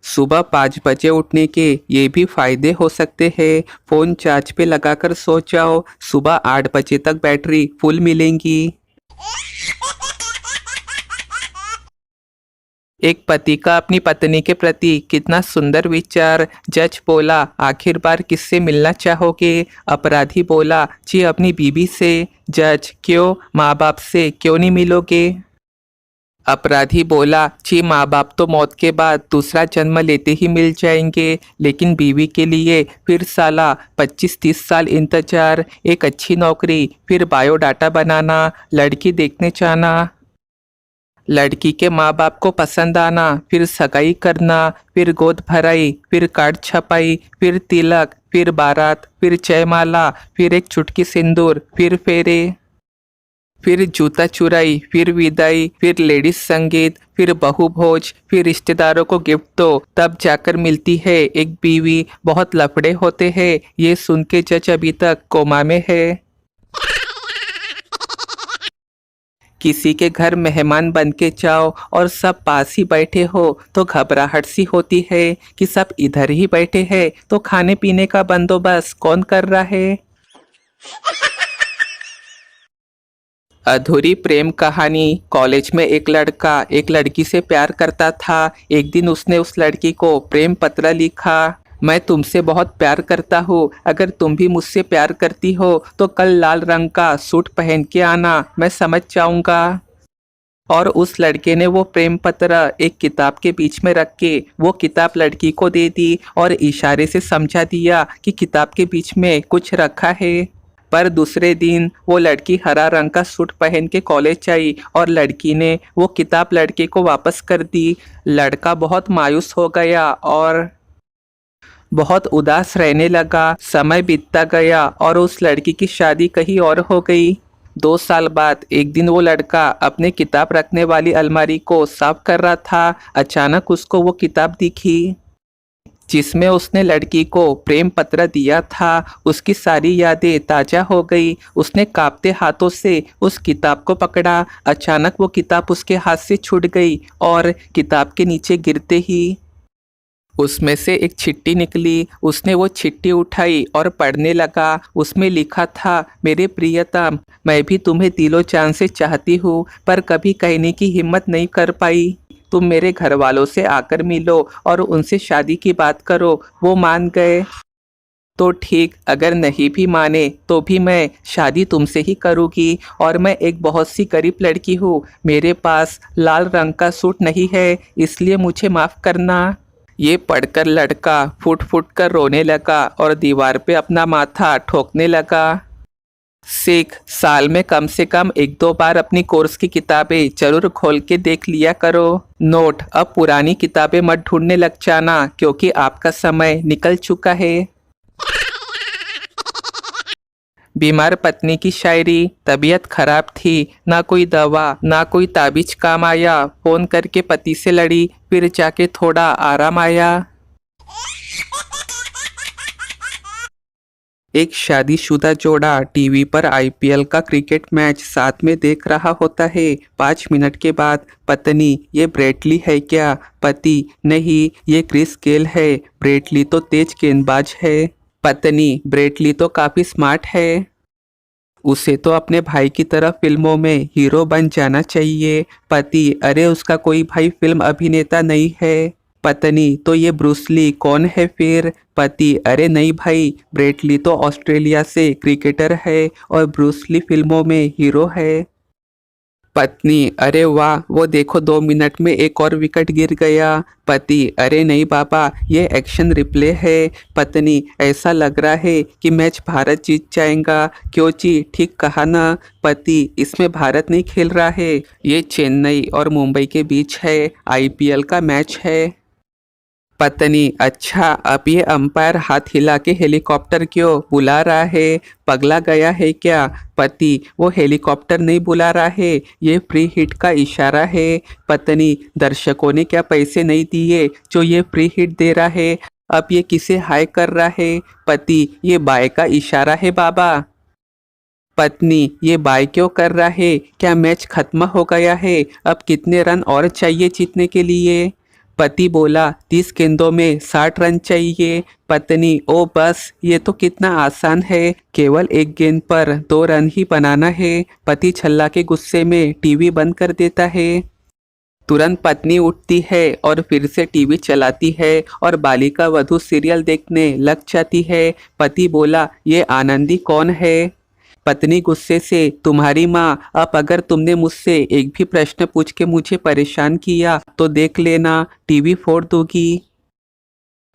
सुबह 5 बजे उठने के ये भी फायदे हो सकते हैं। फोन चार्ज पे लगाकर सो जाओ, सुबह 8 बजे तक बैटरी फुल मिलेंगी। एक पति का अपनी पत्नी के प्रति कितना सुंदर विचार। जज बोला, आखिर बार किससे मिलना चाहोगे? अपराधी बोला, जी अपनी बीवी से। जज, क्यों? माँ बाप से क्यों नहीं मिलोगे? अपराधी बोला, जी माँ बाप तो मौत के बाद दूसरा जन्म लेते ही मिल जाएंगे, लेकिन बीवी के लिए फिर साला 25-30 साल इंतजार, एक अच्छी नौकरी, फिर बायोडाटा बनाना, लड़की देखने जाना, लड़की के माँ बाप को पसंद आना, फिर सगाई करना, फिर गोद भराई, फिर कार्ड छपाई, फिर तिलक, फिर बारात, फिर जयमाला, फिर एक चुटकी सिंदूर, फिर फेरे, फिर जूता चुराई, फिर विदाई, फिर लेडीज संगीत, फिर बहू भोज, फिर रिश्तेदारों को गिफ्ट दो, तब जाकर मिलती है एक बीवी। बहुत लफड़े होते हैं। ये सुन के जज अभी तक कोमा में है। किसी के घर मेहमान बन के जाओ और सब पास ही बैठे हो तो घबराहट सी होती है कि सब इधर ही बैठे हैं, तो खाने पीने का बंदोबस्त कौन कर रहा है? अधूरी प्रेम कहानी। कॉलेज में एक लड़का एक लड़की से प्यार करता था। एक दिन उसने उस लड़की को प्रेम पत्र लिखा। मैं तुमसे बहुत प्यार करता हूँ, अगर तुम भी मुझसे प्यार करती हो तो कल लाल रंग का सूट पहन के आना, मैं समझ जाऊंगा। और उस लड़के ने वो प्रेम पत्र एक किताब के बीच में रख के वो किताब लड़की को दे दी और इशारे से समझा दिया कि किताब के बीच में कुछ रखा है। पर दूसरे दिन वो लड़की हरा रंग का सूट पहन के कॉलेज आई और लड़की ने वो किताब लड़के को वापस कर दी। लड़का बहुत मायूस हो गया और बहुत उदास रहने लगा। समय बीतता गया और उस लड़की की शादी कहीं और हो गई। 2 साल बाद एक दिन वो लड़का अपने किताब रखने वाली अलमारी को साफ कर रहा था। अचानक उसको वो किताब दिखी जिसमें उसने लड़की को प्रेम पत्र दिया था। उसकी सारी यादें ताजा हो गई। उसने कांपते हाथों से उस किताब को पकड़ा। अचानक वो किताब उसके हाथ से छूट गई और किताब के नीचे गिरते ही उसमें से एक चिट्ठी निकली। उसने वो चिट्ठी उठाई और पढ़ने लगा। उसमें लिखा था, मेरे प्रियतम, मैं भी तुम्हें दिलो जान से चाहती हूँ, पर कभी कहने की हिम्मत नहीं कर पाई। तुम मेरे घर वालों से आकर मिलो और उनसे शादी की बात करो। वो मान गए तो ठीक, अगर नहीं भी माने तो भी मैं शादी तुमसे ही करूँगी। और मैं एक बहुत सी गरीब लड़की हूँ, मेरे पास लाल रंग का सूट नहीं है, इसलिए मुझे माफ़ करना। ये पढ़कर लड़का फुट फुट कर रोने लगा और दीवार पे अपना माथा ठोकने लगा। सीख, साल में कम से कम 1-2 बार अपनी कोर्स की किताबें जरूर खोल के देख लिया करो। नोट, अब पुरानी किताबें मत ढूंढने लग जाना, क्योंकि आपका समय निकल चुका है। बीमार पत्नी की शायरी। तबीयत खराब थी, ना कोई दवा ना कोई ताबीज काम आया। फोन करके पति से लड़ी, फिर जाके थोड़ा आराम आया। एक शादीशुदा जोड़ा टीवी पर आईपीएल का क्रिकेट मैच साथ में देख रहा होता है। 5 मिनट के बाद, पत्नी, ये ब्रेटली है क्या? पति, नहीं, ये क्रिस गेल है। ब्रेटली तो तेज गेंदबाज है। पत्नी, ब्रेटली तो काफी स्मार्ट है, उसे तो अपने भाई की तरह फिल्मों में हीरो बन जाना चाहिए। पति, अरे उसका कोई भाई फिल्म अभिनेता नहीं है। पत्नी, तो ये ब्रूसली कौन है फिर? पति, अरे नहीं भाई, ब्रेटली तो ऑस्ट्रेलिया से क्रिकेटर है और ब्रूसली फिल्मों में हीरो है। पत्नी, अरे वाह, वो देखो 2 मिनट में एक और विकेट गिर गया। पति, अरे नहीं बाबा, ये एक्शन रिप्ले है। पत्नी, ऐसा लग रहा है कि मैच भारत जीत जाएगा। क्यों जी, ठीक कहा ना? पति, इसमें भारत नहीं खेल रहा है, ये चेन्नई और मुंबई के बीच है, आईपीएल का मैच है। पत्नी, अच्छा, अब ये अंपायर हाथ हिला के हेलीकॉप्टर क्यों बुला रहा है? पगला गया है क्या? पति, वो हेलीकॉप्टर नहीं बुला रहा है, ये फ्री हिट का इशारा है। पत्नी, दर्शकों ने क्या पैसे नहीं दिए जो ये फ्री हिट दे रहा है? अब ये किसे हाय कर रहा है? पति, ये बाय का इशारा है बाबा। पत्नी, ये बाय क्यों कर रहा है? क्या मैच खत्म हो गया है? अब कितने रन और चाहिए जीतने के लिए? पति बोला 30 गेंदों में 60 रन चाहिए। पत्नी ओ बस ये तो कितना आसान है, केवल एक गेंद पर 2 रन ही बनाना है। पति छल्ला के गुस्से में टीवी बंद कर देता है। तुरंत पत्नी उठती है और फिर से टीवी चलाती है और बालिका वधू सीरियल देखने लग जाती है। पति बोला ये आनंदी कौन है? पत्नी गुस्से से तुम्हारी माँ, अब अगर तुमने मुझसे एक भी प्रश्न पूछ के मुझे परेशान किया तो देख लेना टीवी फोड़ दूंगी।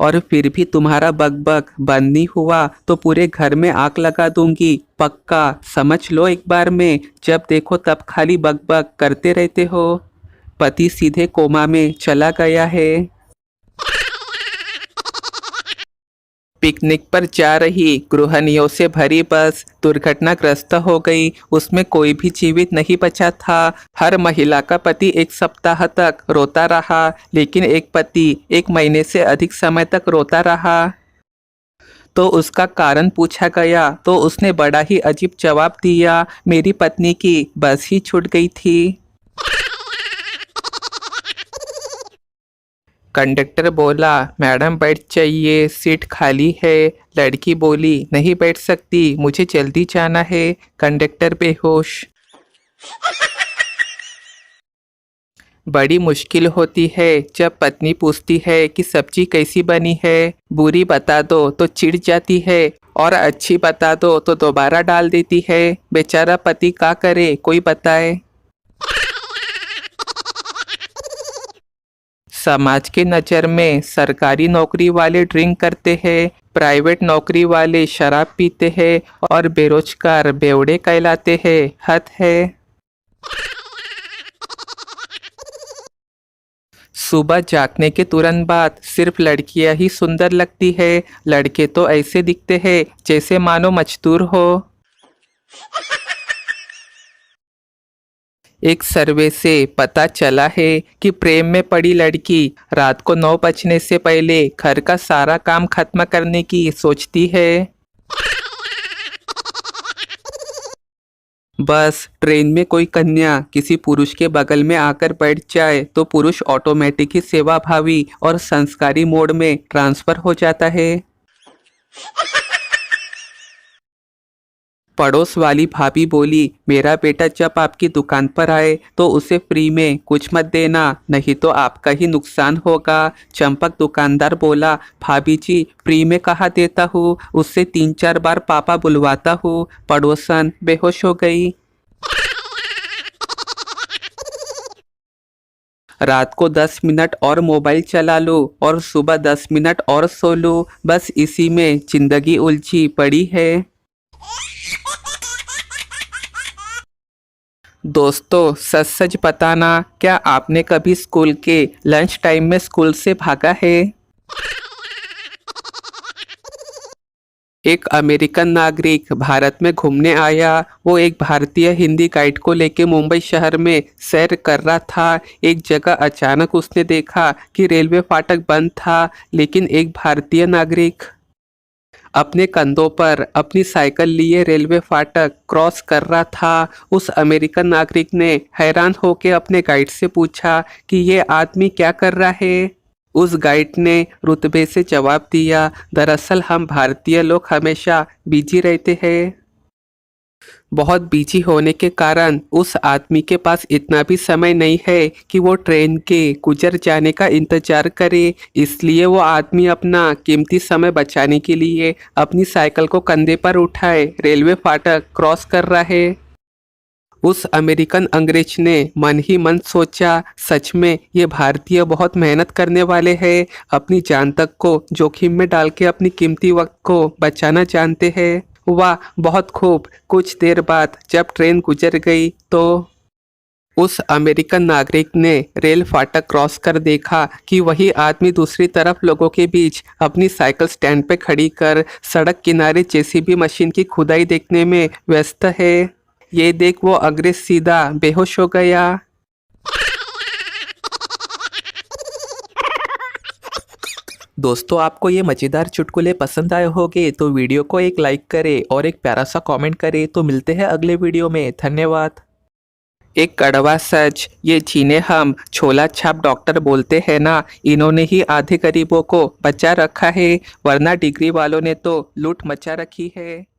और फिर भी तुम्हारा बकबक बंद नहीं हुआ तो पूरे घर में आग लगा दूंगी, पक्का समझ लो एक बार में, जब देखो तब खाली बकबक करते रहते हो। पति सीधे कोमा में चला गया है। पिकनिक पर जा रही गृहिणियों से भरी बस दुर्घटनाग्रस्त हो गई। उसमें कोई भी जीवित नहीं बचा था। हर महिला का पति एक सप्ताह तक रोता रहा, लेकिन एक पति 1 महीने से अधिक समय तक रोता रहा। तो उसका कारण पूछा गया तो उसने बड़ा ही अजीब जवाब दिया, मेरी पत्नी की बस ही छूट गई थी। कंडक्टर बोला मैडम बैठ जाइए, सीट खाली है। लड़की बोली नहीं बैठ सकती, मुझे जल्दी जाना है। कंडक्टर बेहोश। बड़ी मुश्किल होती है जब पत्नी पूछती है कि सब्जी कैसी बनी है। बुरी बता दो तो चिढ़ जाती है और अच्छी बता दो तो दोबारा डाल देती है। बेचारा पति क्या करे, कोई बताए। समाज के नज़र में सरकारी नौकरी वाले ड्रिंक करते हैं, प्राइवेट नौकरी वाले शराब पीते हैं और बेरोजगार बेवड़े कहलाते हैं। हद है। सुबह जागने के तुरंत बाद सिर्फ लड़कियां ही सुंदर लगती है, लड़के तो ऐसे दिखते हैं जैसे मानो मजदूर हो। एक सर्वे से पता चला है कि प्रेम में पड़ी लड़की रात को 9 बजने से पहले घर का सारा काम खत्म करने की सोचती है। बस ट्रेन में कोई कन्या किसी पुरुष के बगल में आकर बैठ जाए तो पुरुष ऑटोमेटिक ही सेवाभावी और संस्कारी मोड में ट्रांसफर हो जाता है। पड़ोस वाली भाभी बोली मेरा बेटा जब आपकी दुकान पर आए तो उसे फ्री में कुछ मत देना, नहीं तो आपका ही नुकसान होगा। चंपक दुकानदार बोला भाभी जी फ्री में कहाँ देता हूँ, उससे 3-4 बार पापा बुलवाता हूँ। पड़ोसन बेहोश हो गई। रात को 10 मिनट और मोबाइल चला लो और सुबह 10 मिनट और सो लो, बस इसी में जिंदगी उलझी पड़ी है। दोस्तों सच सच बताना, क्या आपने कभी स्कूल के लंच टाइम में स्कूल से भागा है? एक अमेरिकन नागरिक भारत में घूमने आया। वो एक भारतीय हिंदी गाइड को लेके मुंबई शहर में सैर कर रहा था। एक जगह अचानक उसने देखा कि रेलवे फाटक बंद था, लेकिन एक भारतीय नागरिक अपने कंधों पर अपनी साइकिल लिए रेलवे फाटक क्रॉस कर रहा था। उस अमेरिकन नागरिक ने हैरान होकर अपने गाइड से पूछा कि ये आदमी क्या कर रहा है। उस गाइड ने रुतबे से जवाब दिया, दरअसल हम भारतीय लोग हमेशा बिजी रहते हैं। बहुत बिजी होने के कारण उस आदमी के पास इतना भी समय नहीं है कि वो ट्रेन के गुजर जाने का इंतजार करे। इसलिए वो आदमी अपना कीमती समय बचाने के लिए अपनी साइकिल को कंधे पर उठाए रेलवे फाटक क्रॉस कर रहा है। उस अमेरिकन अंग्रेज ने मन ही मन सोचा, सच में ये भारतीय बहुत मेहनत करने वाले हैं, अपनी जान तक को जोखिम में डाल के अपनी कीमती वक्त को बचाना जानते हैं। वाह बहुत खूब। कुछ देर बाद जब ट्रेन गुजर गई तो उस अमेरिकन नागरिक ने रेल फाटक क्रॉस कर देखा कि वही आदमी दूसरी तरफ लोगों के बीच अपनी साइकिल स्टैंड पे खड़ी कर सड़क किनारे जेसीबी मशीन की खुदाई देखने में व्यस्त है। ये देख वो अंग्रेज सीधा बेहोश हो गया। दोस्तों आपको ये मज़ेदार चुटकुले पसंद आए होंगे तो वीडियो को एक लाइक करें और एक प्यारा सा कमेंट करें। तो मिलते हैं अगले वीडियो में। धन्यवाद। एक कड़वा सच, ये जिन्हें हम छोला छाप डॉक्टर बोलते हैं ना, इन्होंने ही आधे गरीबों को बचा रखा है, वरना डिग्री वालों ने तो लूट मचा रखी है।